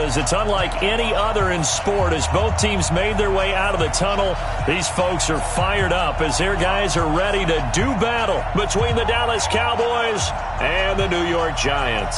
is. It's unlike any other in sport. As both teams made their way out of the tunnel, these folks are fired up as their guys are ready to do battle between the Dallas Cowboys and the New York Giants.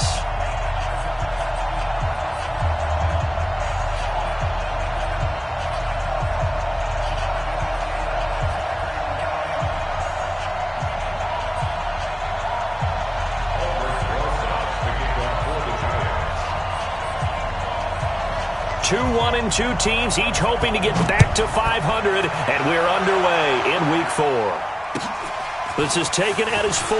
Two 1-2 teams, each hoping to get back to 500, and we're underway in Week 4. This is taken at his 4.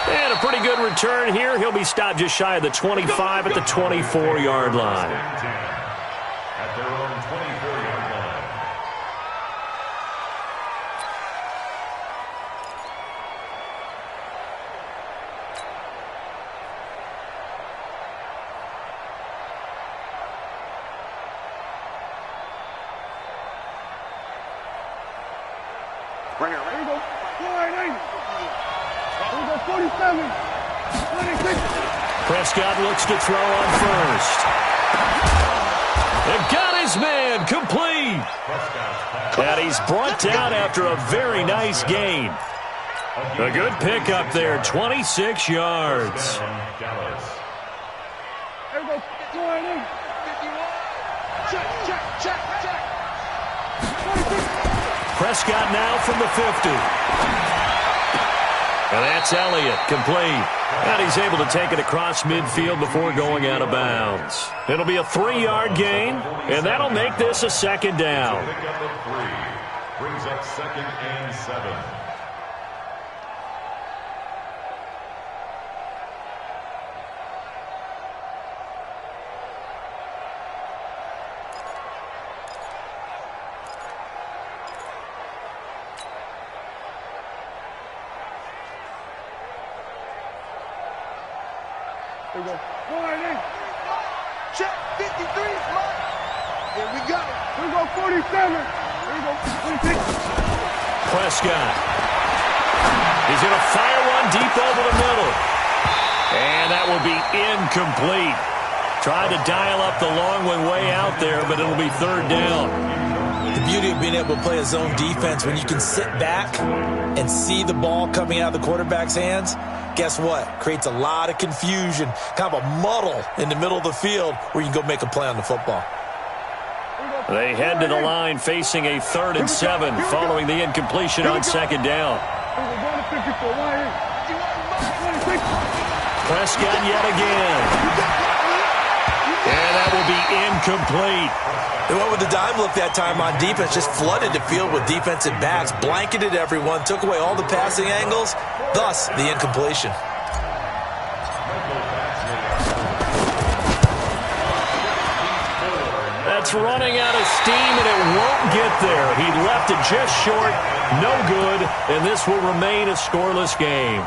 And a pretty good return here. He'll be stopped just shy of the 25 at the 24-yard line. At their own 24-yard line. Bring it. There you go. 47. 26. Prescott looks to throw on first. They've got his man complete. And he's brought down after a very nice gain. A good pickup there, 26 yards. There you go. Check. Prescott now from the 50. And that's Elliott, complete. And he's able to take it across midfield before going out of bounds. It'll be a 3-yard gain, and that'll make this a second down. Brings up 2nd and 7. There we go. Check 53. There we go. Here we go, 47. There we go, 26. Prescott. He's going to fire one deep over the middle. And that will be incomplete. Tried to dial up the long one way out there, but it'll be 3rd down. The beauty of being able to play a zone defense when you can sit back and see the ball coming out of the quarterback's hands, guess what? Creates a lot of confusion, kind of a muddle in the middle of the field where you can go make a play on the football. They head to the line facing a 3rd and 7 following the incompletion on 2nd down. Prescott yet again. And that will be incomplete. They went with the dime look that time on defense, just flooded the field with defensive backs, blanketed everyone, took away all the passing angles, thus the incompletion. That's running out of steam, and it won't get there. He left it just short, no good, and this will remain a scoreless game.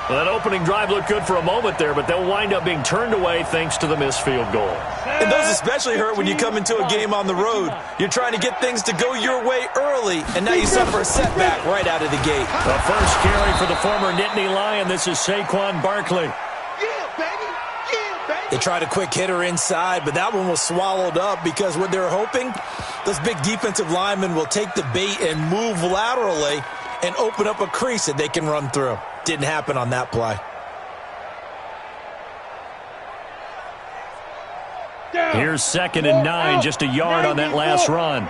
Well, that opening drive looked good for a moment there, but they'll wind up being turned away thanks to the missed field goal. And those especially hurt when you come into a game on the road. You're trying to get things to go your way early, and now you suffer a setback right out of the gate. The first carry for the former Nittany Lion. This is Saquon Barkley. They tried a quick hitter inside, but that one was swallowed up because what they're hoping, those big defensive linemen will take the bait and move laterally and open up a crease that they can run through. Didn't happen on that play. Here's 2nd and 9, just a yard on that last run.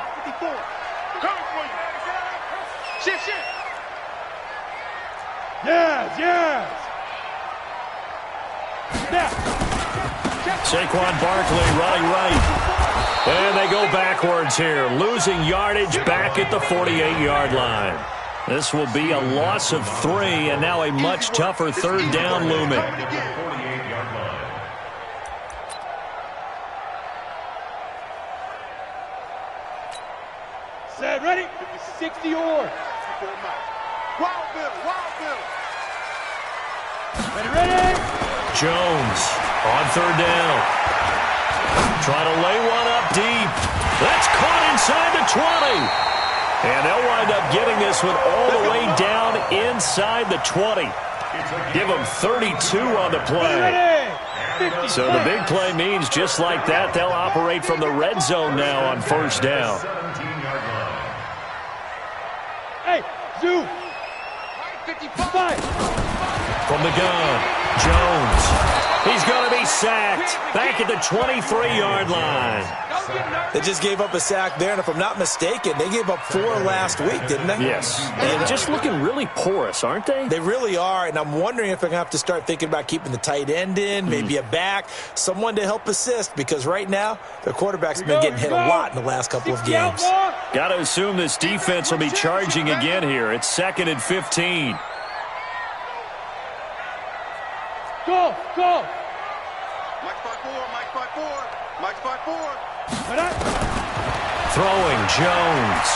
Yes. Saquon Barkley running right. And they go backwards here, losing yardage back at the 48-yard line. This will be a loss of 3, and now a much tougher 3rd down looming. Set, ready? 60 or. Wild Bill. Ready? Jones on 3rd down. Trying to lay one up deep. That's caught inside the 20. And they'll wind up getting this one all the way down inside the 20. Give them 32 on the play. So the big play means just like that, they'll operate from the red zone now on first down. Hey, Zoo. 55. From the gun, Jones. He's going to be sacked back at the 23-yard line. They just gave up a sack there, and if I'm not mistaken, they gave up 4 last week, didn't they? Yes. And just looking really porous, aren't they? They really are, and I'm wondering if they're going to have to start thinking about keeping the tight end in, maybe a back, someone to help assist, because right now their quarterback's been getting hit a lot in the last couple of games. Got to assume this defense will be charging again here. It's 2nd and 15. Go. Mike 5-4, Mike 5-4, Mike 5-4. Throwing, Jones.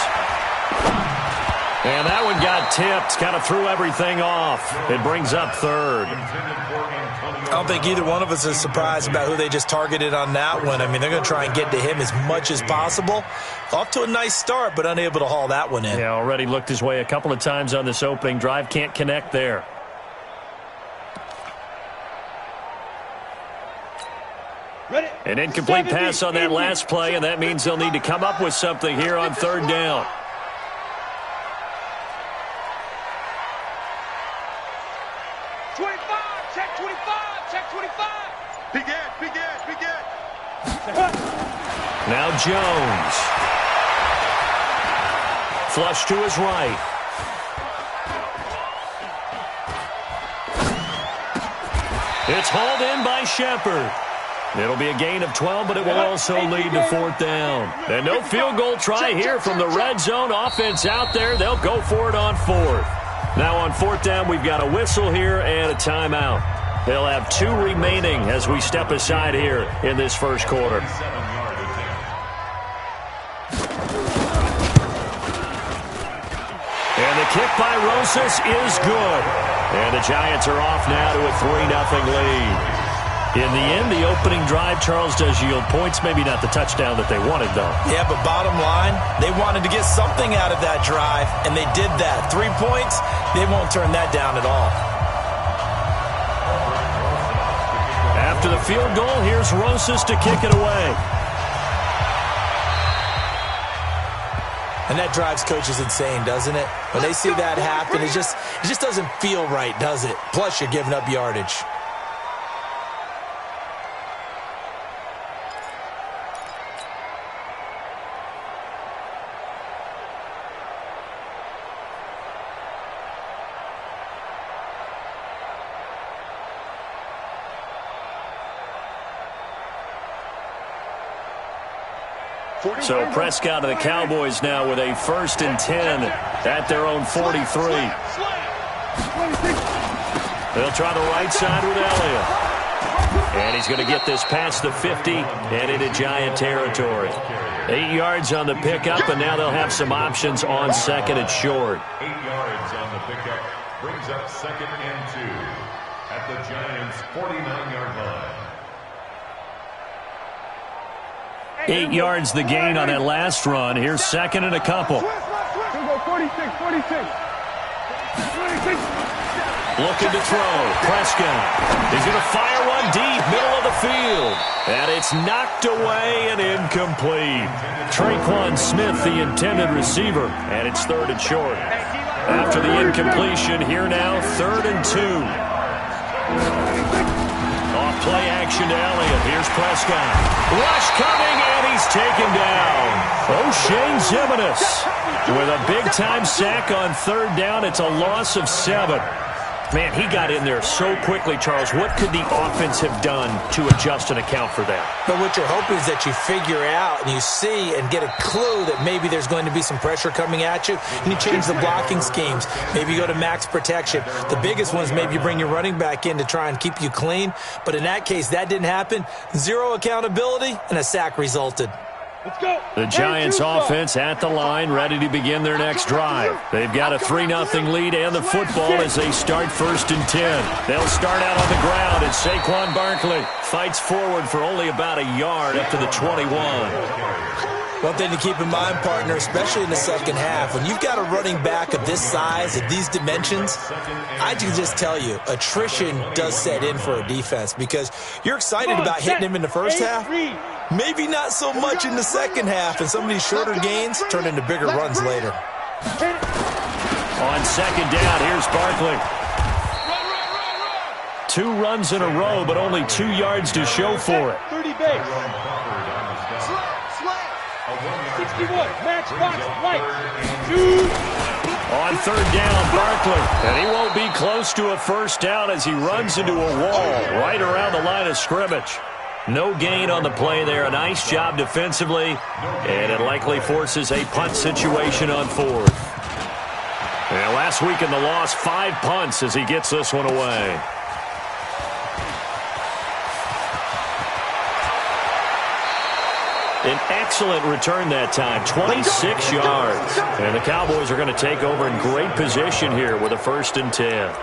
And that one got tipped. Kind of threw everything off. It brings up 3rd. I don't think either one of us is surprised about who they just targeted on that one. I mean, they're going to try and get to him as much as possible. Off to a nice start, but unable to haul that one in. Yeah, already looked his way a couple of times on this opening drive. Can't connect there. An incomplete pass on that last play, and that means they'll need to come up with something here on 3rd down. Check 25. Begin. Now Jones. Flush to his right. It's hauled in by Shepard. It'll be a gain of 12, but it will also lead to 4th down. And no field goal try here from the red zone. Offense out there. They'll go for it on 4th. Now on 4th down, we've got a whistle here and a timeout. They'll have 2 remaining as we step aside here in this first quarter. And the kick by Rosas is good. And the Giants are off now to a 3-0 lead. In the end, the opening drive, Charles, does yield points. Maybe not the touchdown that they wanted, though. Yeah, but bottom line, they wanted to get something out of that drive, and they did that. 3 points, they won't turn that down at all. After the field goal, here's Rosas to kick it away. And that drives coaches insane, doesn't it? When they see that happen, it just doesn't feel right, does it? Plus, you're giving up yardage. So Prescott and the Cowboys now with a 1st and 10 at their own 43. They'll try the right side with Elliott. And he's going to get this past the 50 and into Giant territory. 8 yards on the pickup, and now they'll have some options on 2nd and short. 8 yards on the pickup brings up 2nd and 2 at the Giants' 49-yard line. 8 yards the gain on that last run. Here's 2nd and a couple. Here we go, 46. Looking to throw. Prescott. He's going to fire one deep, middle of the field. And it's knocked away and incomplete. Traquan Smith, the intended receiver. And it's 3rd and short. After the incompletion, here now, 3rd and 2. Play action to Elliott. Here's Prescott. Rush coming, and he's taken down. O'Shane Zimenez with a big-time sack on 3rd down. It's a loss of 7. Man, he got in there so quickly, Charles. What could the offense have done to adjust and account for that? But what you're hoping is that you figure out and you see and get a clue that maybe there's going to be some pressure coming at you, and you change the blocking schemes. Maybe you go to max protection. The biggest one is maybe you bring your running back in to try and keep you clean. But in that case, that didn't happen. 0 accountability, and a sack resulted. Let's go. The Giants offense at the line, ready to begin their next drive. They've got a 3-0 lead and the football as they start 1st and 10. They'll start out on the ground, and Saquon Barkley fights forward for only about a yard up to the 21. One thing to keep in mind, partner, especially in the second half, when you've got a running back of this size, of these dimensions, I can just tell you, attrition does set in for a defense because you're excited about hitting him in the first half. Maybe not so much in the second half, and some of these shorter gains turn into bigger runs later. On second down, here's Barkley. 2 runs in a row, but only 2 yards to show for it. 30 base. 61, match box, right. Shoot. On third down, Barkley. And he won't be close to a first down as he runs into a wall right around the line of scrimmage. No gain on the play there. A nice job defensively. And it likely forces a punt situation on fourth. And last week in the loss, 5 punts as he gets this one away. An excellent return that time, 26 yards. And the Cowboys are going to take over in great position here with a 1st and 10.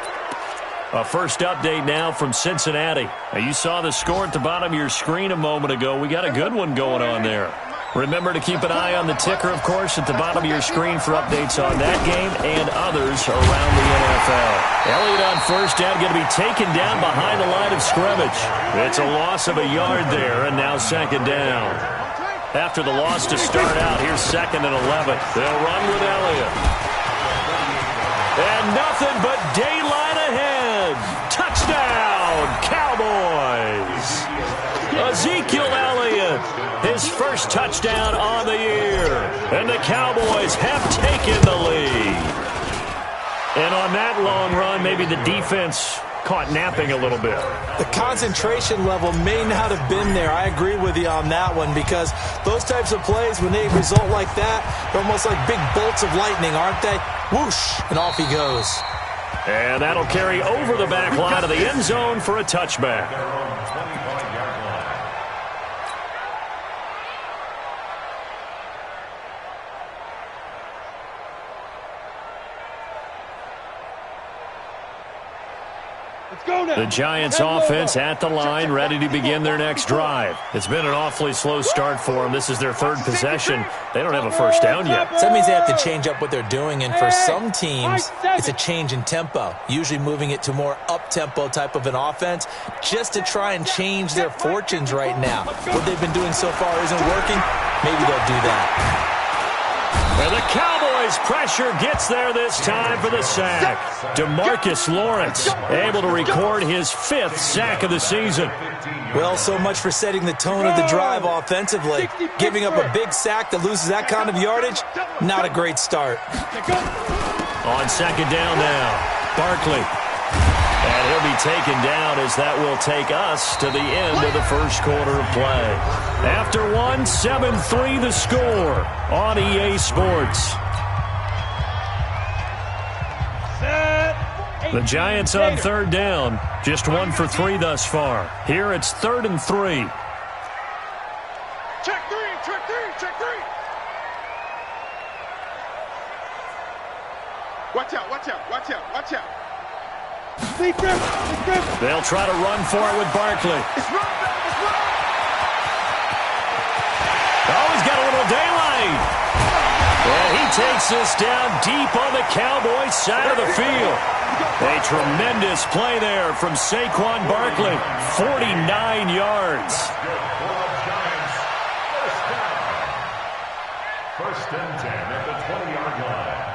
A first update now from Cincinnati. Now, you saw the score at the bottom of your screen a moment ago. We got a good one going on there. Remember to keep an eye on the ticker, of course, at the bottom of your screen for updates on that game and others around the NFL. Elliott on first down, going to be taken down behind the line of scrimmage. It's a loss of a yard there, and now second down. After the loss to start out, here's 2nd and 11. They'll run with Elliott. And nothing but daylight ahead. Touchdown, Cowboys. Ezekiel Elliott, his first touchdown on the year. And the Cowboys have taken the lead. And on that long run, maybe the defense caught napping a little bit. The concentration level may not have been there. I agree with you on that one because those types of plays, when they result like that, they're almost like big bolts of lightning, aren't they? Whoosh, and off he goes. And that'll carry over the back line of the end zone for a touchback. The Giants offense at the line, ready to begin their next drive. It's been an awfully slow start for them. This is their 3rd possession. They don't have a first down yet. So that means they have to change up what they're doing, and for some teams, it's a change in tempo, usually moving it to more up-tempo type of an offense just to try and change their fortunes right now. What they've been doing so far isn't working. Maybe they'll do that. And the Cowboys pressure gets there this time for the sack. DeMarcus Lawrence able to record his 5th sack of the season. Well, so much for setting the tone of the drive offensively. Giving up a big sack that loses that kind of yardage, not a great start. On second down now, Barkley. And he'll be taken down as that will take us to the end of the first quarter of play. After 1, 7-3 the score on EA Sports. The Giants on third down, just 1 for 3 thus far. Here it's 3rd and 3. Check 3, check 3, check 3. Watch out, watch out, watch out, watch out. They'll try to run for it with Barkley. It's run, it's run. Oh, he's got a little daylight. And he takes this down deep on the Cowboys side of the field. A tremendous play there from Saquon Barkley. 49 yards. First and 10 at the 20-yard line.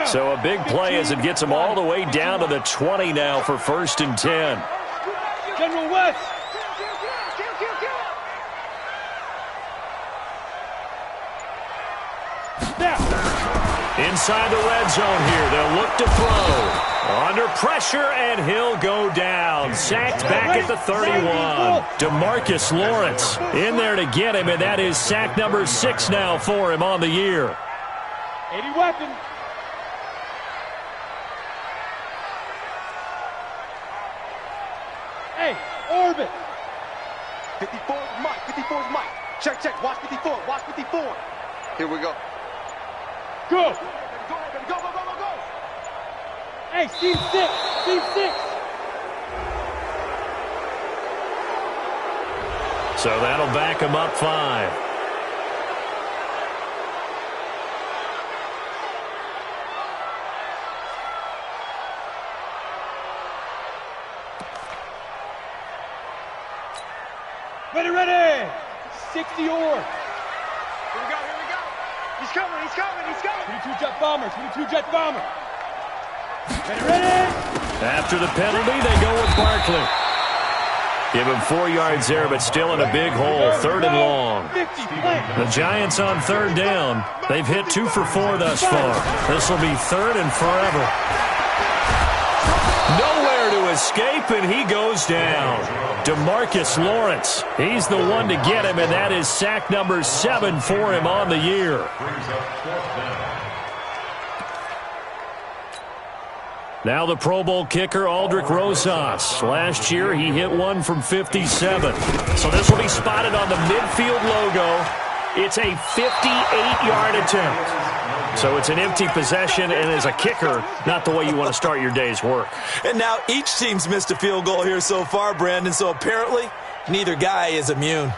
So a big play as it gets them all the way down to the 20 now for 1st and 10. General West. Inside the red zone here, they'll look to throw. Under pressure, and he'll go down. Sacked back at the 31. DeMarcus Lawrence in there to get him, and that is sack number 6 now for him on the year. 80 weapon. Hey, orbit. 54 is Mike, 54 is Mike. Check, check, watch 54, watch 54. Here we go. Go. Go, go, go, go, go. Hey, C6, C6. So that'll back him up 5. Ready. 60 or. Here we go. He's coming. 22 jet bomber. Ready. After the penalty, they go with Barkley. Give him 4 yards there, but still in a big hole, 3rd and long. The Giants on 3rd down. They've hit 2 for 4 thus far. This will be 3rd and forever. Nowhere to escape, and he goes down. DeMarcus Lawrence, he's the one to get him, and that is sack number 7 for him on the year. Now the Pro Bowl kicker, Aldrick Rosas. Last year, he hit one from 57. So this will be spotted on the midfield logo. It's a 58-yard attempt. So it's an empty possession, and as a kicker, not the way you want to start your day's work. And now each team's missed a field goal here so far, Brandon, so apparently neither guy is immune.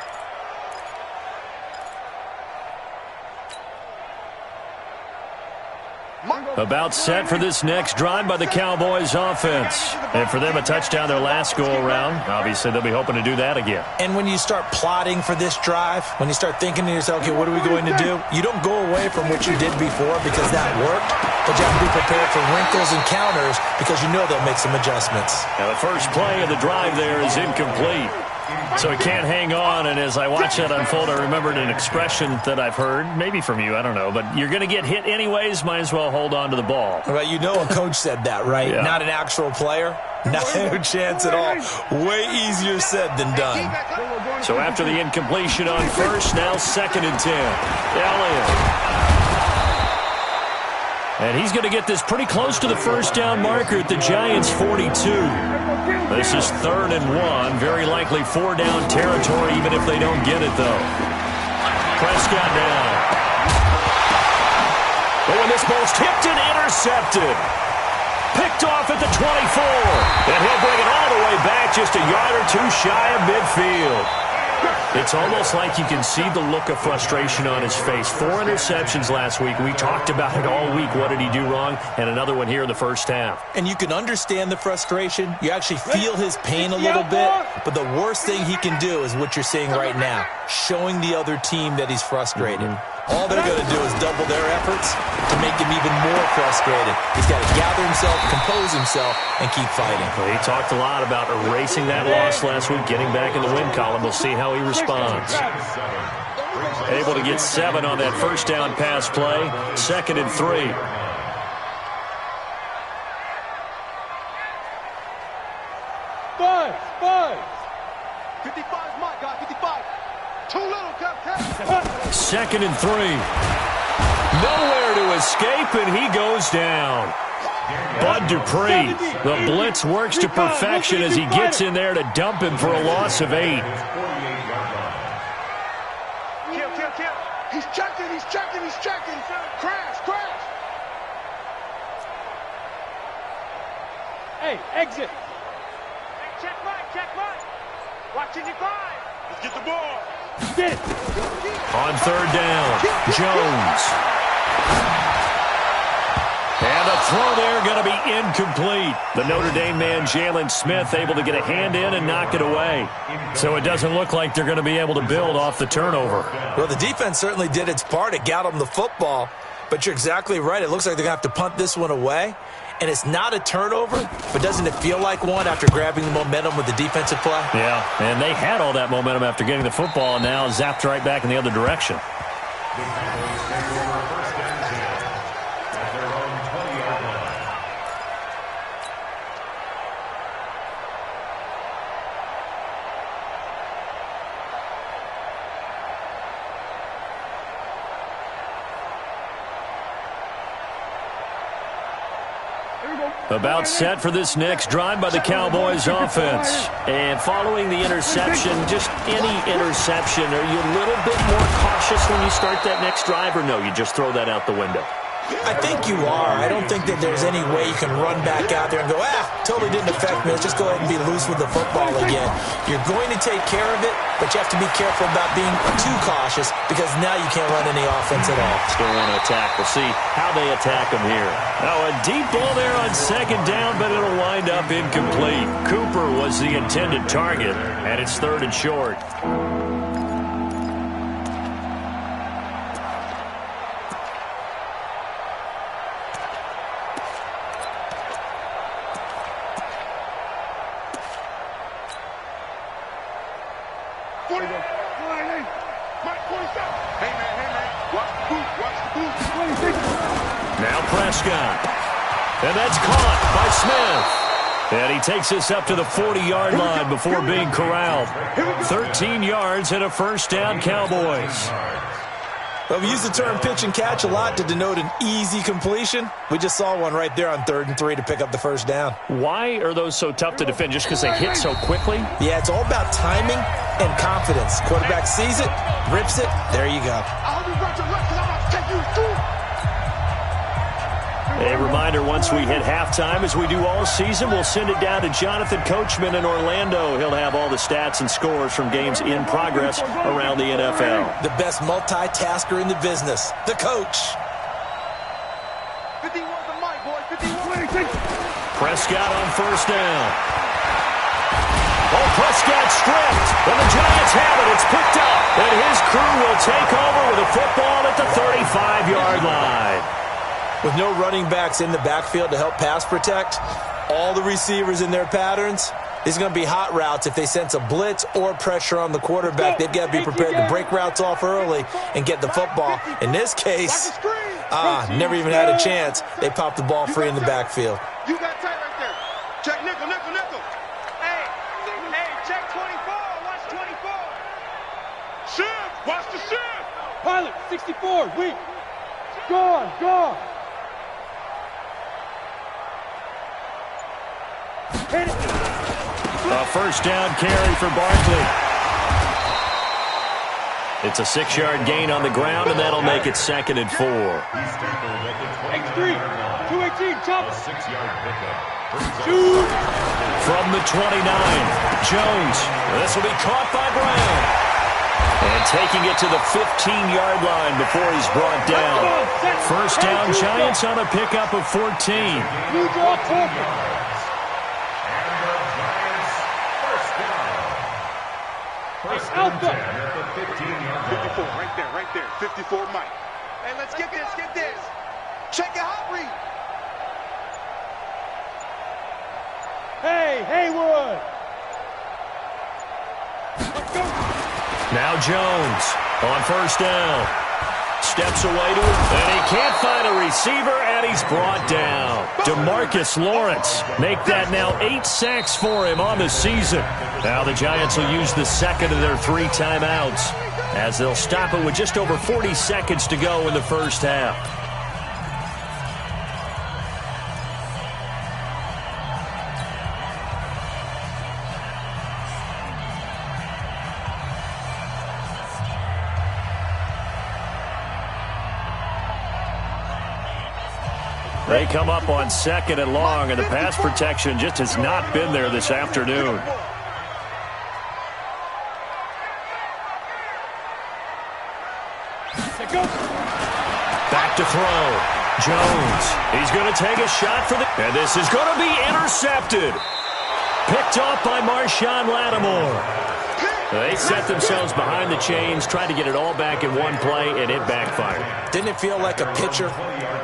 About set for this next drive by the Cowboys offense. And for them, a touchdown their last go-around. Obviously, they'll be hoping to do that again. And when you start plotting for this drive, when you start thinking to yourself, okay, what are we going to do? You don't go away from what you did before because that worked, but you have to be prepared for wrinkles and counters because you know they'll make some adjustments. Now, the first play of the drive there is incomplete. So he can't hang on, and as I watch that unfold, I remembered an expression that I've heard, maybe from you, I don't know, but you're going to get hit anyways, might as well hold on to the ball. Well, you know a coach said that, right? Yeah. Not an actual player. No chance at all. Way easier said than done. So after the incompletion on first, now 2nd and 10. Elliott. And he's going to get this pretty close to the first down marker at the Giants' 42. This is 3rd and 1. Very likely 4-down territory, even if they don't get it, though. Prescott down. Oh, and this ball's tipped and intercepted. Picked off at the 24. And he'll bring it all the way back just a yard or 2 shy of midfield. It's almost like you can see the look of frustration on his face. 4 interceptions last week. We talked about it all week. What did he do wrong? And another one here in the first half. And you can understand the frustration. You actually feel his pain a little bit. But the worst thing he can do is what you're seeing right now, showing the other team that he's frustrated. All they're going to do is double their efforts to make him even more frustrated. He's got to gather himself, compose himself, and keep fighting. Well, he talked a lot about erasing that loss last week, getting back in the win column. We'll see how he responds. Able to get 7 on that first down pass play. 2nd and 3. Five. 55's my guy, 55. Too little, Captain. 2nd and 3. Nowhere to escape, and he goes down. Bud Dupree, the blitz works to perfection as he gets in there to dump him for a loss of 8. Kill. He's checking. Crash. Hey, exit. Check Mike. Watching your 5. Let's get the ball. Get it. On 3rd down, Jones. And a throw there going to be incomplete. The Notre Dame man, Jalen Smith, able to get a hand in and knock it away. So it doesn't look like they're going to be able to build off the turnover. Well, the defense certainly did its part. It got them the football. But you're exactly right. It looks like they're going to have to punt this one away. And it's not a turnover, but doesn't it feel like one after grabbing the momentum with the defensive play? Yeah, and they had all that momentum after getting the football, and now zapped right back in the other direction. About set for this next drive by the Cowboys offense. And following the interception, just any interception, are you a little bit more cautious when you start that next drive, or no, you just throw that out the window? I think you are. I don't think that there's any way you can run back out there and go, totally didn't affect me. Let's just go ahead and be loose with the football again. You're going to take care of it, but you have to be careful about being too cautious because now you can't run any offense at all. Still want to attack. We'll see how they attack him here. Now a deep ball there on second down, but it'll wind up incomplete. Cooper was the intended target, and it's 3rd and short. Now Prescott. And that's caught by Smith. And he takes us up to the 40-yard line before being corralled. 13 yards and a 1st down, Cowboys. Well, we use the term pitch and catch a lot to denote an easy completion. We just saw one right there on 3rd and 3 to pick up the 1st down. Why are those so tough to defend? Just because they hit so quickly? Yeah, it's all about timing and confidence. Quarterback sees it, rips it, there you go. A reminder, once we hit halftime, as we do all season, we'll send it down to Jonathan Coachman in Orlando. He'll have all the stats and scores from games in progress around the NFL. The best multitasker in the business, the coach. 51 the mic, boy. 51. Prescott on 1st down. Oh, Prescott stripped, and the Giants have it. It's picked up, and his crew will take over with a football at the 35-yard line. With no running backs in the backfield to help pass protect, all the receivers in their patterns, these are going to be hot routes if they sense a blitz or pressure on the quarterback. They've got to be prepared to break routes off early and get the football. In this case, never even had a chance. They popped the ball free in the backfield. You got tight right there. Check nickel. Hey, check 24. Watch 24. Shift. Watch the shift. Pilot, 64, weak. Gone. Hit it. A 1st down carry for Barkley. It's a 6-yard gain on the ground, and that'll make it 2nd and 4. X3, 218, chop. 6-yard pickup. Shoot. From the 29, Jones. This will be caught by Brown. And taking it to the 15-yard line before he's brought down. 1st down, Giants on a pickup of 14. New draw, Tucker. Alpha. At the 15-yard line. 54, right there. 54, Mike. Hey, let's get this. Check it out, Reed. Hey, Haywood. Let's go. Now Jones on 1st down. Steps away to it, and he can't find a receiver, and he's brought down. DeMarcus Lawrence make that now 8 sacks for him on the season. Now the Giants will use the 2nd of their 3 timeouts as they'll stop it with just over 40 seconds to go in the 1st half. They come up on 2nd and long, and the pass protection just has not been there this afternoon. Back to throw. Jones. He's going to take a shot for the... And this is going to be intercepted. Picked off by Marshawn Lattimore. They set themselves behind the chains, tried to get it all back in one play, and it backfired. Didn't it feel like a pitcher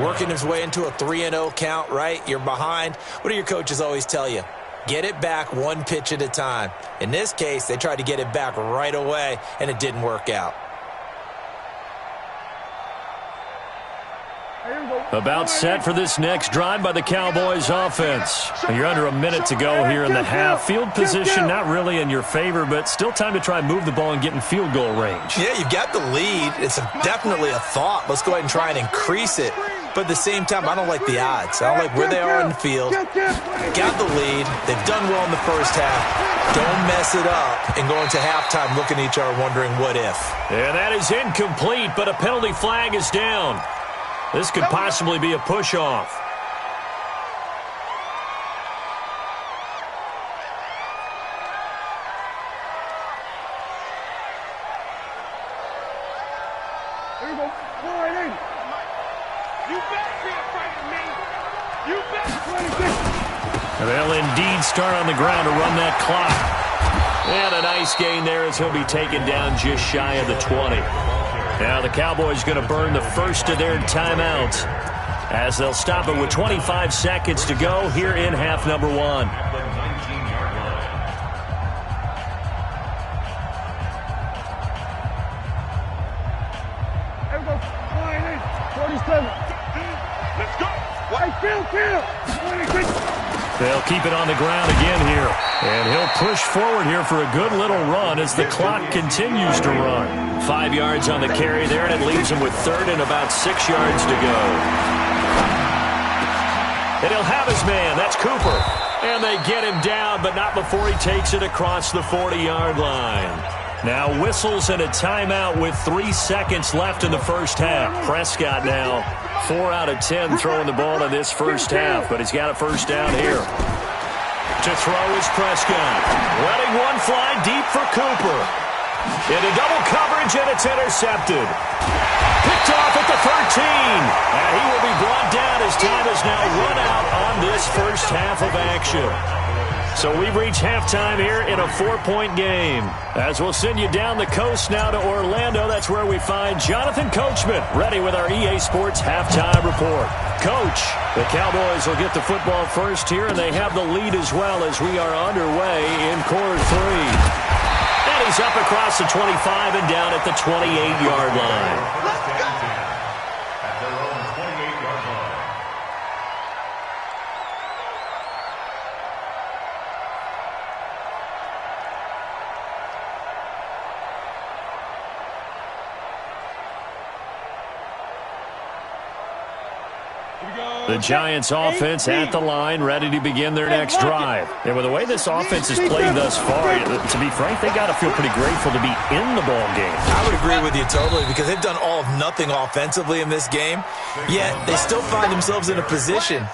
working his way into a 3-0 count, right? You're behind. What do your coaches always tell you? Get it back 1 pitch at a time. In this case, they tried to get it back right away, and it didn't work out. About set for this next drive by the Cowboys offense. You're under a minute to go here in the half. Field position not really in your favor, but still time to try and move the ball and get in field goal range. Yeah, you've got the lead. It's definitely a thought. Let's go ahead and try and increase it. But at the same time, I don't like the odds. I don't like where they are in the field. Got the lead. They've done well in the first half. Don't mess it up and go into halftime looking at each other wondering what if. And that is incomplete, but a penalty flag is down. This could possibly be a push-off. Here we go. 480. You better be afraid of me. You better. 26. And they'll indeed start on the ground to run that clock. And a nice gain there as he'll be taken down just shy of the 20. Now the Cowboys going to burn the first of their timeouts as they'll stop it with 25 seconds to go here in half number 1. At the 19-yard line. Here we go. 47. Let's go. Hey, Phil. 26. They'll keep it on the ground again here. And he'll push forward here for a good little run as the clock continues to run. 5 yards on the carry there, and it leaves him with third and about 6 yards to go. And he'll have his man. That's Cooper. And they get him down, but not before he takes it across the 40-yard line. Now whistles and a timeout with 3 seconds left in the first half. Prescott now 4 out of 10 throwing the ball in this first half, but he's got a first down here. To throw is Prescott. Letting one fly deep for Cooper. Into double coverage, and it's intercepted. Picked off at the 13. And he will be brought down as time has now run out on this first half of action. So we've reached halftime here in a 4-point game. As we'll send you down the coast now to Orlando, that's where we find Jonathan Coachman, ready with our EA Sports halftime report. Coach, the Cowboys will get the football first here, and they have the lead as well as we are underway in quarter 3. And he's up across the 25 and down at the 28-yard line. At their own 28-yard line. The Giants offense at the line, ready to begin their next drive. And with the way this offense has played thus far, to be frank, they got to feel pretty grateful to be in the ball game. I would agree with you totally because they've done all of nothing offensively in this game, yet they still find themselves in a position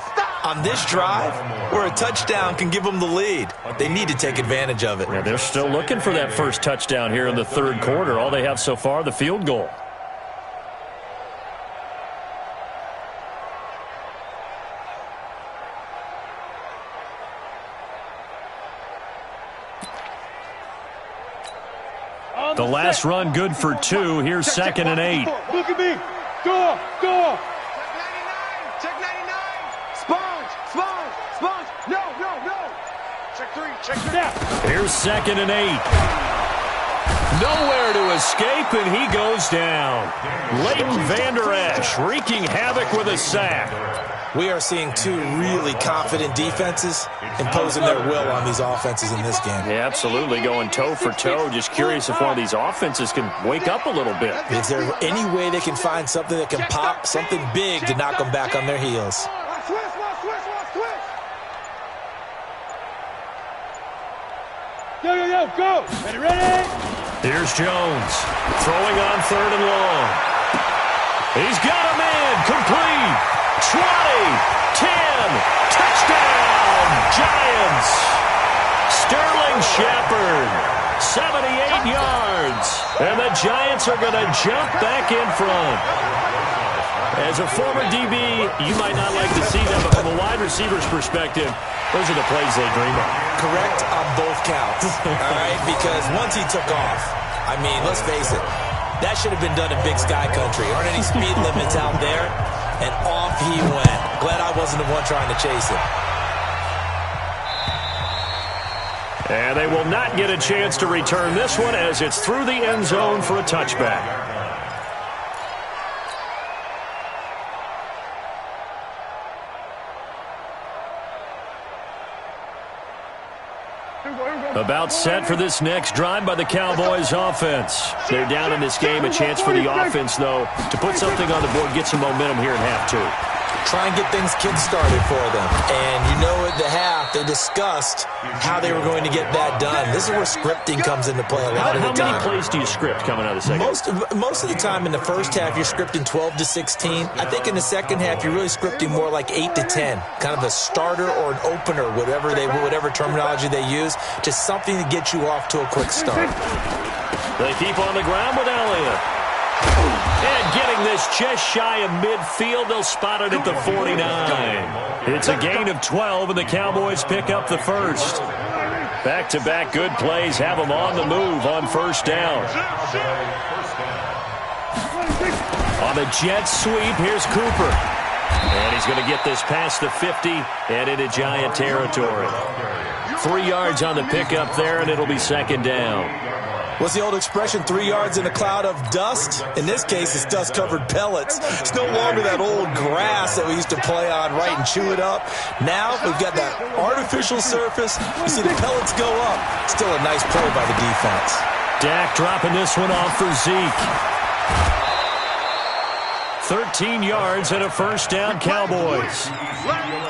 on this drive where a touchdown can give them the lead. They need to take advantage of it. Yeah, they're still looking for that first touchdown here in the third quarter. All they have so far, the field goal. The last run good for 2. Here's 2nd and 8. Look at me. Go. Check 99. Sponge. No. Check 3. Here's 2nd and 8. Nowhere to escape, and he goes down. Leighton Vander Esch wreaking havoc with a sack. We are seeing 2 really confident defenses imposing their will on these offenses in this game. Yeah, absolutely, going toe for toe. Just curious if one of these offenses can wake up a little bit. Is there any way they can find something that can pop, something big to knock them back on their heels? Switch. Yo, go. Ready? Here's Jones, throwing on 3rd and long. He's got him in, complete. 20, 10, touchdown, Giants. Sterling Shepard, 78 yards. And the Giants are going to jump back in front. As a former DB, you might not like to see that, but from a wide receiver's perspective, those are the plays they dream of. Correct on both counts, all right? Because once he took off, I mean, let's face it, that should have been done in Big Sky Country. Aren't any speed limits out there? And off he went. Glad I wasn't the one trying to chase him. And they will not get a chance to return this one as it's through the end zone for a touchback. About set for this next drive by the Cowboys offense. They're down in this game. A chance for the offense, though, to put something on the board, get some momentum here in half 2. try and get things kick-started for them. And you know at the half, they discussed how they were going to get that done. This is where scripting comes into play a lot of the time. How many plays do you script coming out of the second? Most of the time in the first half, you're scripting 12 to 16. I think in the second half, you're really scripting more like 8 to 10. Kind of a starter or an opener, whatever terminology they use. Just something to get you off to a quick start. They keep on the ground with Elliott. And getting this just shy of midfield, they'll spot it at the 49. It's a gain of 12, and the Cowboys pick up the first. Back-to-back good plays have them on the move on first down. On the jet sweep, here's Cooper. And he's going to get this past the 50 and into Giant territory. 3 yards on the pickup there, and it'll be second down. What's the old expression, 3 yards in a cloud of dust? In this case, it's dust-covered pellets. It's no longer that old grass that we used to play on, right, and chew it up. Now we've got that artificial surface. You see the pellets go up. Still a nice play by the defense. Dak dropping this one off for Zeke. 13 yards and a first down, Cowboys.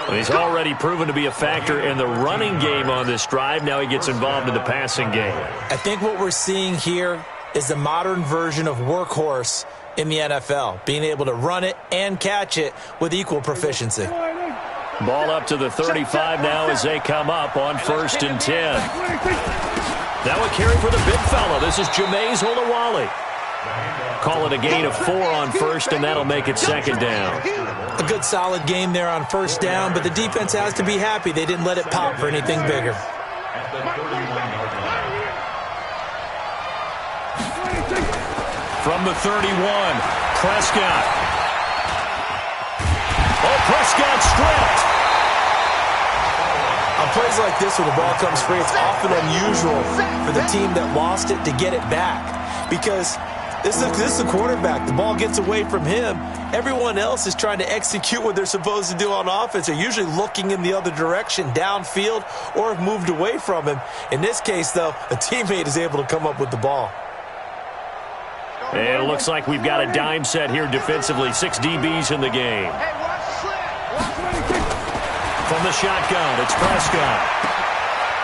He's already proven to be a factor in the running game on this drive. Now he gets involved in the passing game. I think what we're seeing here is the modern version of workhorse in the NFL, being able to run it and catch it with equal proficiency. Ball up to the 35 now as they come up on 1st and 10. Now a carry for the big fella. This is Jameis Olawale. Call it a gain of 4 on first, and that'll make it second down. A good solid game there on first down, but the defense has to be happy they didn't let it pop for anything bigger. From the 31, Prescott. Oh, Prescott stripped. On plays like this, when the ball comes free, it's often unusual for the team that lost it to get it back, because this is the quarterback. The ball gets away from him. Everyone else is trying to execute what they're supposed to do on offense. They're usually looking in the other direction, downfield, or have moved away from him. In this case, though, a teammate is able to come up with the ball. And it looks like we've got a dime set here defensively. 6 DBs in the game. From the shotgun, it's Prescott.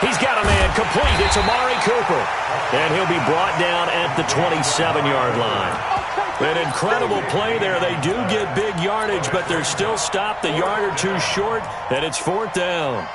He's got a man complete. It's Amari Cooper. And he'll be brought down at the 27-yard line. An incredible play there. They do get big yardage, but they're still stopped a yard or two short, and it's 4th down.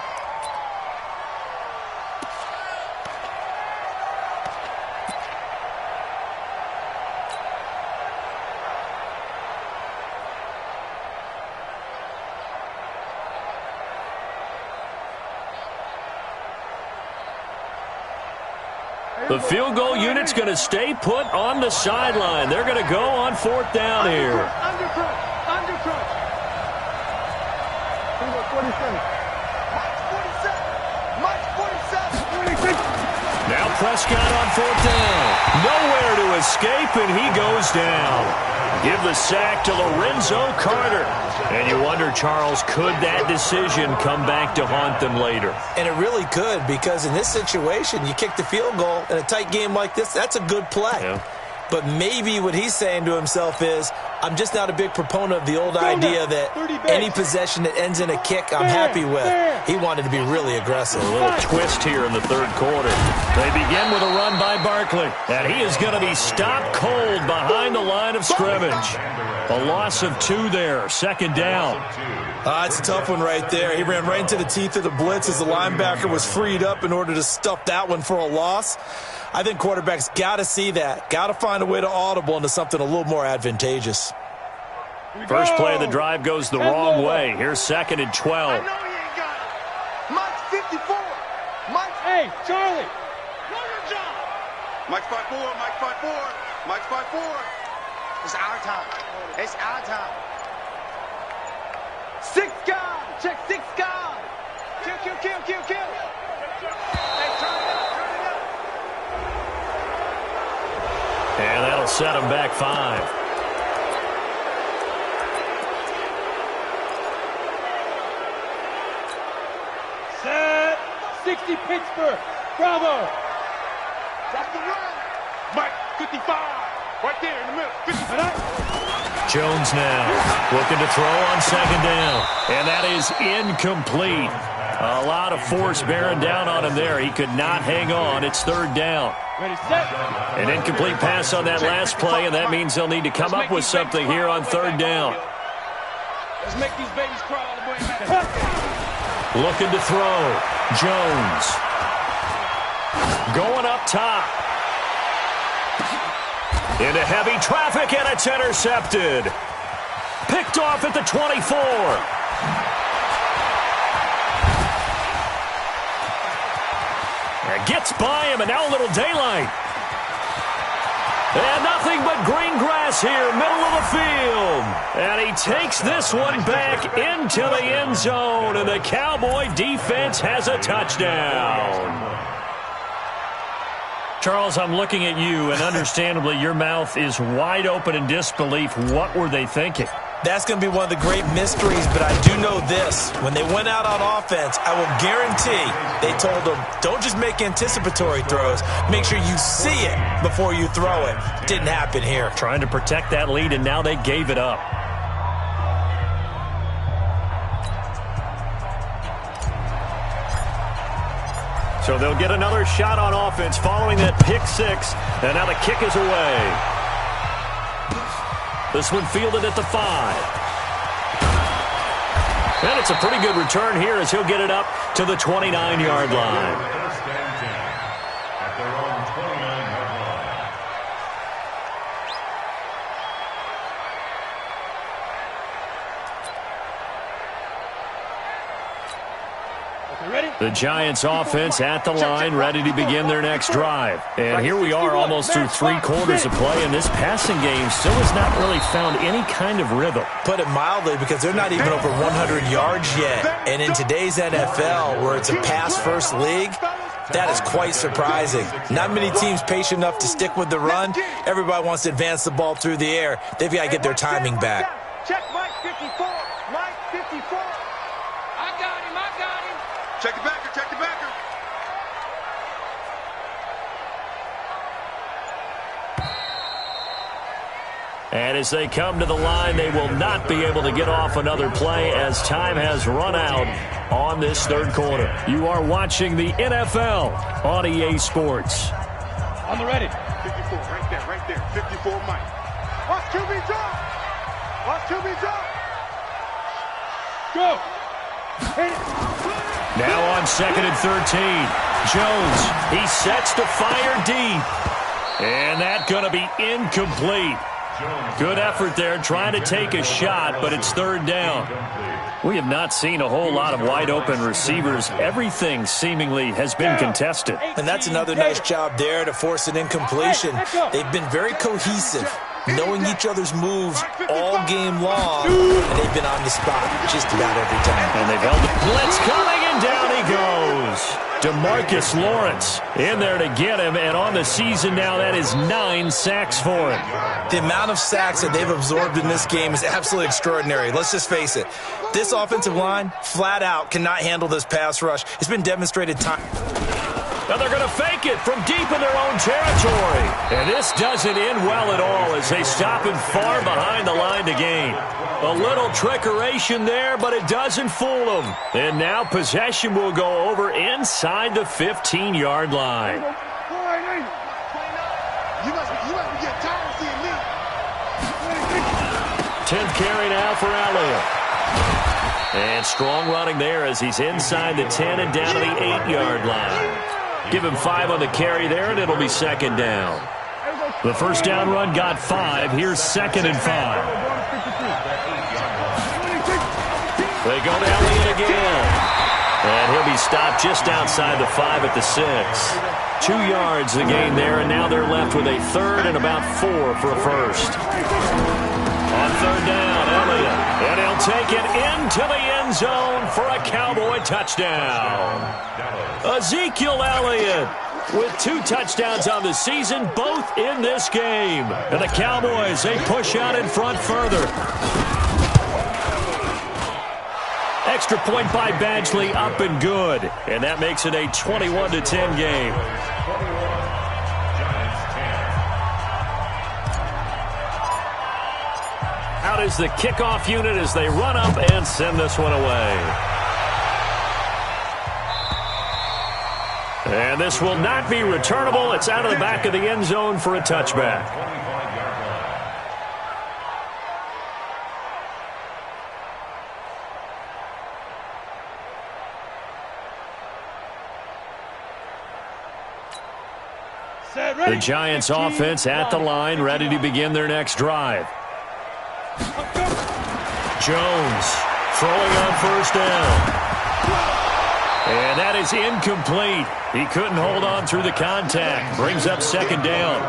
The field goal unit's going to stay put on the sideline. They're going to go on 4th down here. Undercrunch. 47. Mike's 47. Now Prescott on 4th down. Nowhere to escape, and he goes down. Give the sack to Lorenzo Carter. And you wonder, Charles, could that decision come back to haunt them later? And it really could, because in this situation, you kick the field goal in a tight game like this, that's a good play. Yeah. But maybe what he's saying to himself is, I'm just not a big proponent of the old idea that any possession that ends in a kick I'm happy with. He wanted to be really aggressive. A little twist here in the 3rd quarter. They begin with a run by Barkley. And he is going to be stopped cold behind the line of scrimmage. A loss of 2 there. 2nd down. It's a tough one right there. He ran right into the teeth of the blitz as the linebacker was freed up in order to stuff that one for a loss. I think quarterbacks got to see that. Got to find a way to audible into something a little more advantageous. First play of the drive goes the wrong way. Here's 2nd and 12. I know he ain't got it. Mike's 54. Mike's... Hey, Charlie. Know your job. Mike's 5'4". Mike's 5'4". Mike's 5'4". It's our time. It's our time. 6 guys. Check 6 guys. Kill. Hey, turn it up. And that'll set them back 5. Set. 60 Pittsburgh. Bravo. Drop the run. Mike, 55. Right there in the middle. 55. Jones now looking to throw on second down. And that is incomplete. A lot of force bearing down on him there. He could not hang on. It's third down. An incomplete pass on that last play, and that means they'll need to come up with something here on third down. Let's make these babies crawl all the way back. Looking to throw. Jones. Going up top. Into heavy traffic, and it's intercepted. Picked off at the 24. Gets by him, and now a little daylight. And nothing but green grass here, middle of the field. And he takes this one back into the end zone, and the Cowboy defense has a touchdown. Charles, I'm looking at you, and understandably your mouth is wide open in disbelief. What were they thinking? That's going to be one of the great mysteries, but I do know this. When they went out on offense, I will guarantee they told them, don't just make anticipatory throws. Make sure you see it before you throw it. Didn't happen here. Trying to protect that lead, and now they gave it up. So they'll get another shot on offense following that pick six, and now the kick is away. This one fielded at the 5. And it's a pretty good return here as he'll get it up to the 29-yard line. First and 10 at their own 29-yard line. The Giants offense at the line, ready to begin their next drive. And here we are almost through 3 quarters of play, and this passing game still has not really found any kind of rhythm. Put it mildly, because they're not even over 100 yards yet. And in today's NFL, where it's a pass-first league, that is quite surprising. Not many teams patient enough to stick with the run. Everybody wants to advance the ball through the air. They've got to get their timing back. Check Mike 54. Mike 54. I got him. Check the backer. Check the backer. And as they come to the line, they will not be able to get off another play as time has run out on this third quarter. You are watching the NFL on EA Sports. On the ready. 54, right there. 54, Mike. Watch QB drop. Go. Now on 2nd and 13. Jones, he sets to fire deep. And that's going to be incomplete. Good effort there trying to take a shot, but it's third down. We have not seen a whole lot of wide-open receivers. Everything seemingly has been contested. And that's another nice job there to force an incompletion. They've been very cohesive, knowing each other's moves all game long, and they've been on the spot just about every time. And they've held the blitz coming, and down he goes. DeMarcus Lawrence in there to get him, and on the season now, that is 9 sacks for him. The amount of sacks that they've absorbed in this game is absolutely extraordinary. Let's just face it. This offensive line, flat out, cannot handle this pass rush. It's been demonstrated time. Now they're going to fake it from deep in their own territory. And this doesn't end well at all as they stop him far behind the line to gain. A little trickeration there, but it doesn't fool them. And now possession will go over inside the 15-yard line. You must be getting tired of seeing me. 10th carry now for Elliott. And strong running there as he's inside the 10 and down to the 8-yard line. Give him 5 on the carry there, and it'll be second down. The first down run got 5. Here's 2nd and 5. They go to Elliott again. And he'll be stopped just outside the 5 at the 6. 2 yards the gain there, and now they're left with a 3rd and about 4 for a first. On 3rd down, Elliott. And he'll take it into the end zone for a Cowboy touchdown. Ezekiel Elliott with 2 touchdowns on the season, both in this game. And the Cowboys, they push out in front further. Extra point by Badgley, up and good. And that makes it a 21-10 game. out as the kickoff unit as they run up and send this one away. And this will not be returnable. It's out of the back of the end zone for a touchback. The Giants offense at the line, ready to begin their next drive. Jones throwing on first down. And that is incomplete. He couldn't hold on through the contact. Brings up second down.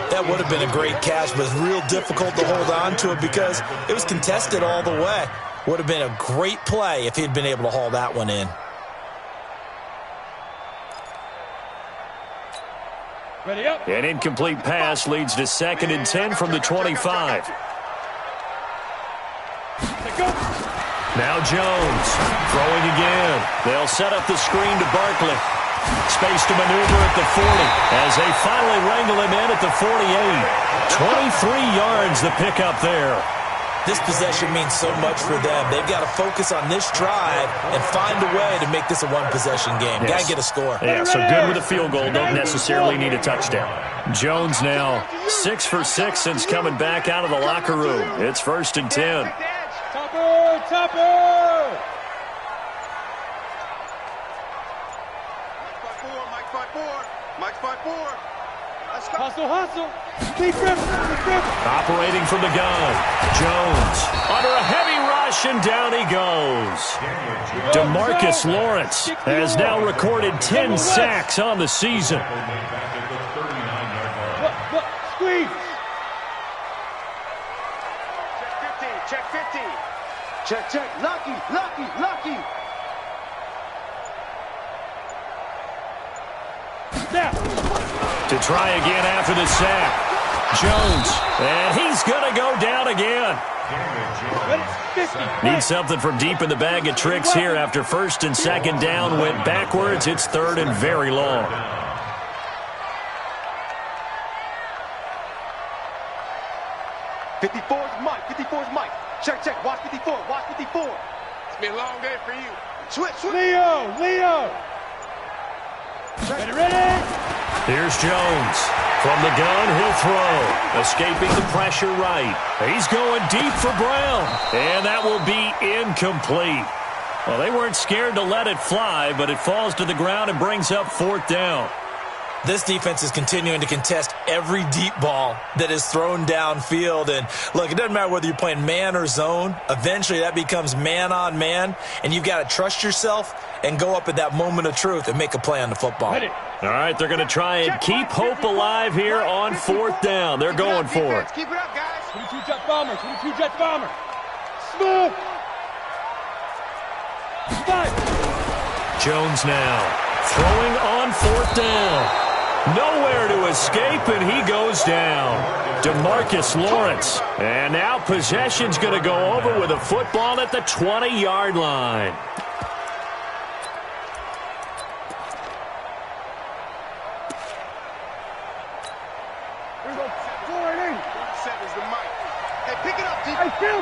That would have been a great catch, but it's real difficult to hold on to it because it was contested all the way. Would have been a great play if he'd been able to haul that one in. An incomplete pass leads to 2nd and 10 from the 25. Now Jones throwing again. They'll set up the screen to Barkley. Space to maneuver at the 40 as they finally wrangle him in at the 48. 23 yards the pickup there. This possession means so much for them. They've got to focus on this drive and find a way to make this a one-possession game. Yes. Got to get a score. Yeah, so good with a field goal. Don't necessarily need a touchdown. Jones now 6 for 6 since coming back out of the locker room. It's 1st and 10. Topper! Mike 5-4. Hustle. Keep grip. Operating from the gun. Jones under a heavy rush, and down he goes. DeMarcus Lawrence has now recorded 10 sacks on the season. Squeeze. Check 15. Check. Lucky. Snap. To try again after the sack. Jones, and he's going to go down again. Need something from deep in the bag of tricks here after 1st and 2nd down went backwards. It's 3rd and very long. '54's Mike. Check. Watch 54. It's been a long day for you. Switch. Leo. Ready? Here's Jones. From the gun, he'll throw. Escaping the pressure right. He's going deep for Brown. And that will be incomplete. Well, they weren't scared to let it fly, but it falls to the ground and brings up 4th down. This defense is continuing to contest every deep ball that is thrown downfield. And, look, it doesn't matter whether you're playing man or zone. Eventually, that becomes man-on-man, and you've got to trust yourself and go up at that moment of truth and make a play on the football. All right, they're going to try and keep hope alive here on 4th down. They're going for it. Keep it up, guys. 22 Jet Bomber. Smooth. Jones now throwing on 4th down. Nowhere to escape, and he goes down. DeMarcus Lawrence. And now possession's going to go over with a football at the 20-yard line. Hey, pick it up, D. Hey, kill.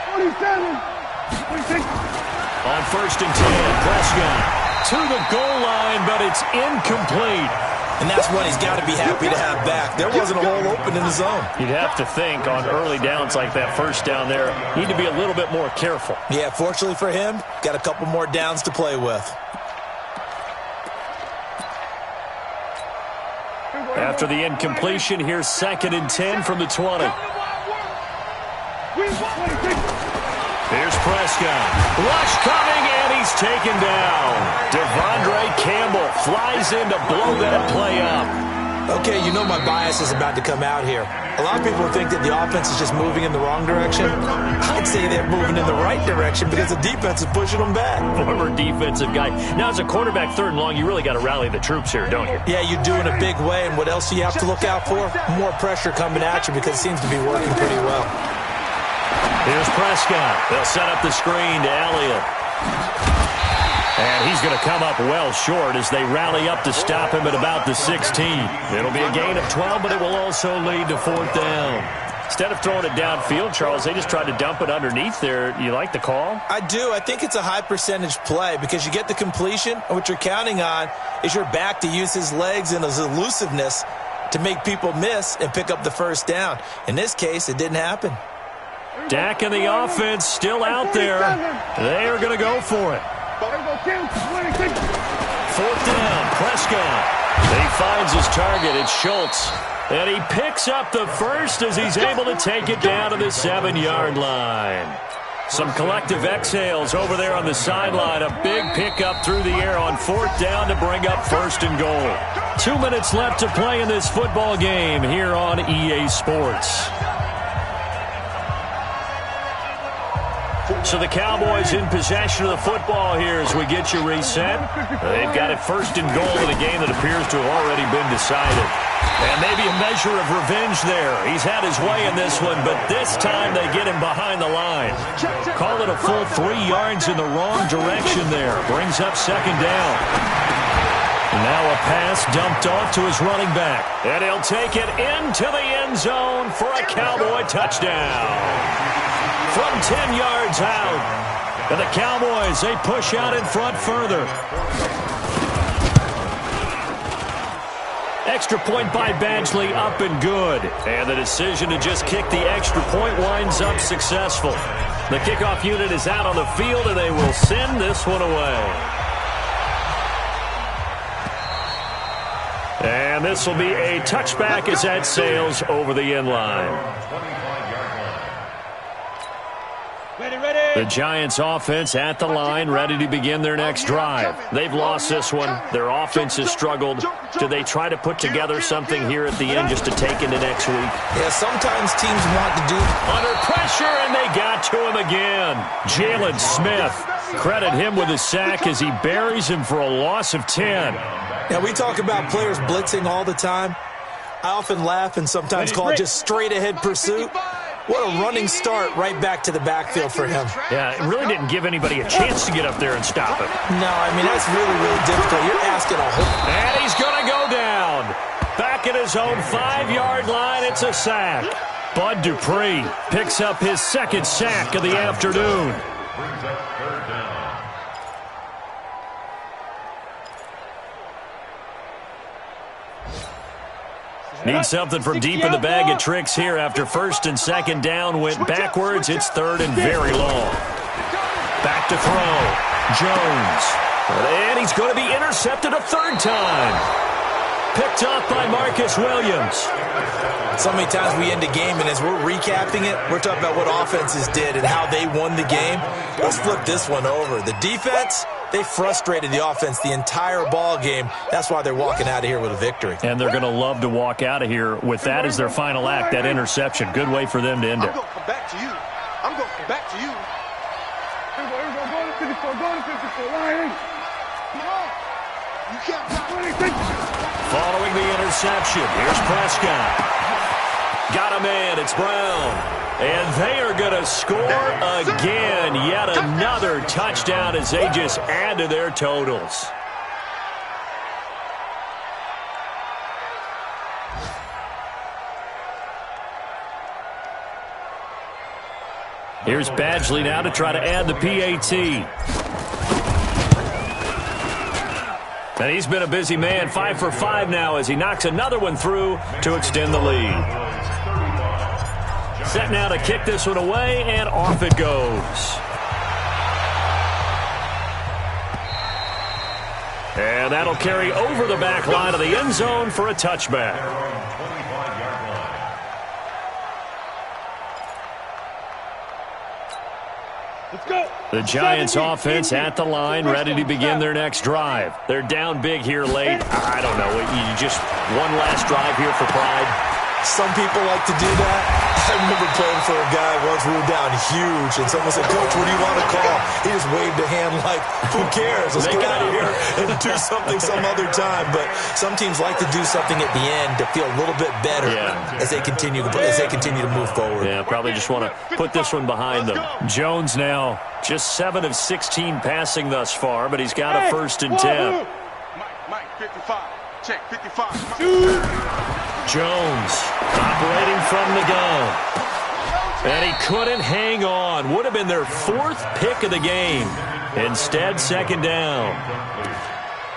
47. 26. On 1st and 10, Prescott to the goal line, but it's incomplete. And that's one he's got to be happy to have back. There wasn't a hole open in the zone. You'd have to think on early downs like that 1st down there, need to be a little bit more careful. Yeah, fortunately for him, got a couple more downs to play with. After the incompletion, here's 2nd and 10 from the 20. Here's Prescott. Rush coming, and he's taken down. Devondre Campbell flies in to blow that play up. Okay, you know my bias is about to come out here. A lot of people think that the offense is just moving in the wrong direction. I'd say they're moving in the right direction because the defense is pushing them back. Former defensive guy. Now, as a quarterback 3rd and long, you really got to rally the troops here, don't you? Yeah, you do in a big way, and what else do you have to look out for? More pressure coming at you because it seems to be working pretty well. Here's Prescott. They'll set up the screen to Elliott. And he's going to come up well short as they rally up to stop him at about the 16. It'll be a gain of 12, but it will also lead to 4th down. Instead of throwing it downfield, Charles, they just tried to dump it underneath there. You like the call? I do. I think it's a high percentage play because you get the completion, and what you're counting on is your back to use his legs and his elusiveness to make people miss and pick up the first down. In this case, it didn't happen. Dak and the offense still out there. They are going to go for it. 4th down, Prescott. He finds his target. It's Schultz. And he picks up the first as he's able to take it down to the 7-yard line. Some collective exhales over there on the sideline. A big pickup through the air on 4th down to bring up 1st and goal. 2 minutes left to play in this football game here on EA Sports. So the Cowboys in possession of the football here as we get you reset. They've got it 1st and goal in a game that appears to have already been decided. And maybe a measure of revenge there. He's had his way in this one, but this time they get him behind the line. Call it a full 3 yards in the wrong direction there. Brings up 2nd down. Now a pass dumped off to his running back. And he'll take it into the end zone for a Cowboy touchdown. From 10 yards out. And the Cowboys, they push out in front further. Extra point by Badgley, up and good. And the decision to just kick the extra point winds up successful. The kickoff unit is out on the field, and they will send this one away. And this will be a touchback as that sails over the end line. The Giants offense at the line, ready to begin their next drive. They've lost this one. Their offense has struggled. Do they try to put together something here at the end just to take into next week? Yeah, sometimes teams want to do... Under pressure, and they got to him again. Jalen Smith. Credit him with a sack as he buries him for a loss of 10. Now, we talk about players blitzing all the time. I often laugh and sometimes call it just straight-ahead pursuit. What a running start right back to the backfield for him. Yeah, it really didn't give anybody a chance to get up there and stop him. No, I mean, that's really, really difficult. You're asking a whole... And he's going to go down. Back at his own 5-yard line, it's a sack. Bud Dupree picks up his 2nd sack of the afternoon. Brings up 3rd down. Need something from deep in the bag of tricks here after 1st and 2nd down went backwards. It's 3rd and very long. Back to throw. Jones. And he's going to be intercepted a 3rd time. Picked off by Marcus Williams. So many times we end a game, and as we're recapping it, we're talking about what offenses did and how they won the game. Let's flip this one over. The defense, they frustrated the offense the entire ball game. That's why they're walking out of here with a victory. And they're going to love to walk out of here with that as their final act, that interception. Good way for them to end it. I'm going to come back to you. I'm going to come back to you. Here we go. Go to 54. Go to 54. Line in. Come on. You can't. Following the interception, here's Prescott. Got a man, it's Brown. And they are going to score again. Yet another touchdown as they just add to their totals. Here's Badgley now to try to add the PAT. And he's been a busy man, 5 for 5 now as he knocks another one through to extend the lead. Set now to kick this one away, and off it goes. And that'll carry over the back line of the end zone for a touchback. The Giants offense at the line, ready to begin their next drive. They're down big here late. I don't know. You just one last drive here for pride. Some people like to do that. I remember playing for a guy once we were down huge, and someone said, "Coach, what do you want to call?" He just waved a hand like, "Who cares? Let's get out of here and do something some other time." But some teams like to do something at the end to feel a little bit better as they continue to move forward. Yeah, probably just want to put this one behind them. Jones now just 7 of 16 passing thus far, but he's got a 1st and 10. Mike, 55. Check, 55. Jones operating from the gun. And he couldn't hang on. Would have been their 4th pick of the game. Instead, second down.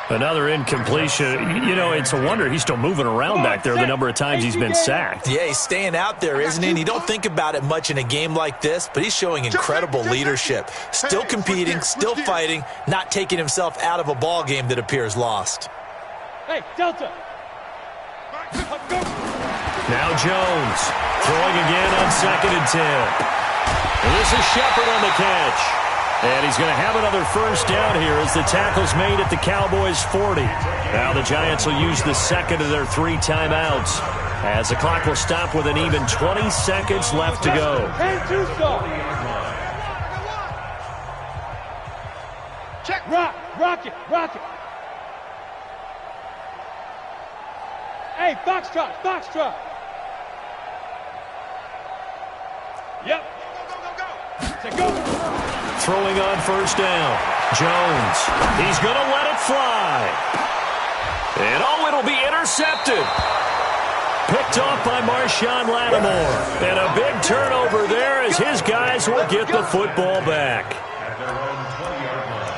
Another incompletion. You know, it's a wonder he's still moving around back there the number of times he's been sacked. Yeah, he's staying out there, isn't he? And you don't think about it much in a game like this, but he's showing incredible leadership. Still competing, still fighting, not taking himself out of a ball game that appears lost. Hey, Delta. Now Jones throwing again on 2nd and 10. And this is Shepard on the catch. And he's going to have another first down here as the tackle's made at the Cowboys' 40. Now the Giants will use the second of their 3 timeouts as the clock will stop with an even 20 seconds left to go. Check. Rock it. Hey, Foxtrot. Yep. Go. Throwing on first down. Jones. He's going to let it fly. And it'll be intercepted. Picked off by Marshawn Lattimore. And a big turnover there as his guys will get the football back. At their own 20-yard line.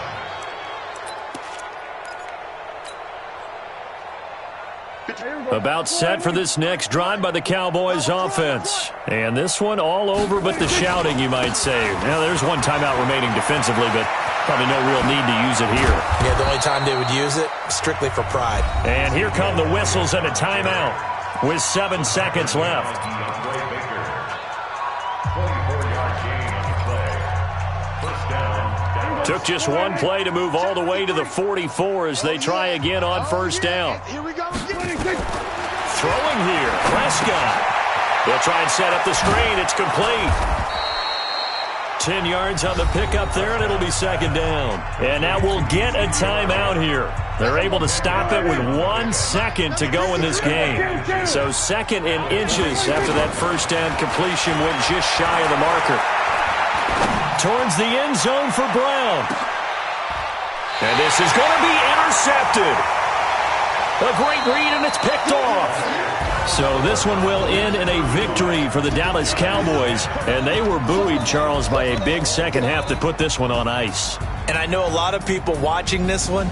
About set for this next drive by the Cowboys offense. And this one all over but the shouting, you might say. Now, there's one timeout remaining defensively, but probably no real need to use it here. Yeah, the only time they would use it, strictly for pride. And here come the whistles and a timeout with 7 seconds left. 24-yard gain on the play. First down. Took just one play to move all the way to the 44 as they try again on first down. Here we go. Throwing here, Prescott. They'll try and set up the screen. It's complete. 10 yards on the pickup there, and it'll be second down. And now we'll get a timeout here. They're able to stop it with 1 second to go in this game. So second in inches after that first down completion went just shy of the marker. Towards the end zone for Brown. And this is going to be intercepted. A great read, and it's picked off. So this one will end in a victory for the Dallas Cowboys. And they were buoyed, Charles, by a big second half to put this one on ice. And I know a lot of people watching this one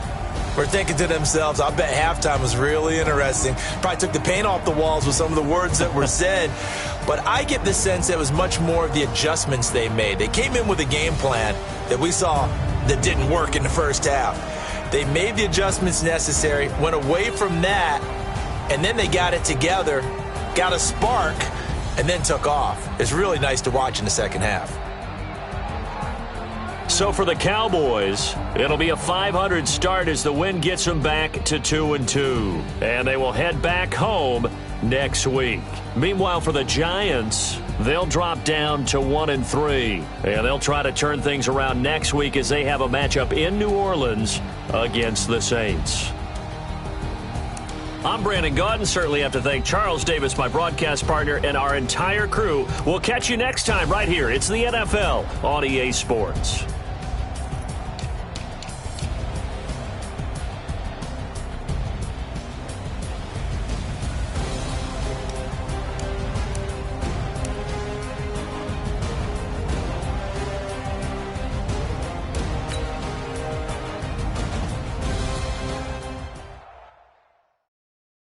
were thinking to themselves, I bet halftime was really interesting. Probably took the paint off the walls with some of the words that were said. But I get the sense that it was much more of the adjustments they made. They came in with a game plan that we saw that didn't work in the first half. They made the adjustments necessary, went away from that, and then they got it together, got a spark, and then took off. It's really nice to watch in the second half. So for the Cowboys, it'll be a .500 start as the win gets them back to 2-2. And they will head back home next week. Meanwhile, for the Giants, they'll drop down to 1-3. And they'll try to turn things around next week as they have a matchup in New Orleans against the Saints. I'm Brandon Gaudin. Certainly have to thank Charles Davis, my broadcast partner, and our entire crew. We'll catch you next time right here. It's the NFL on EA Sports.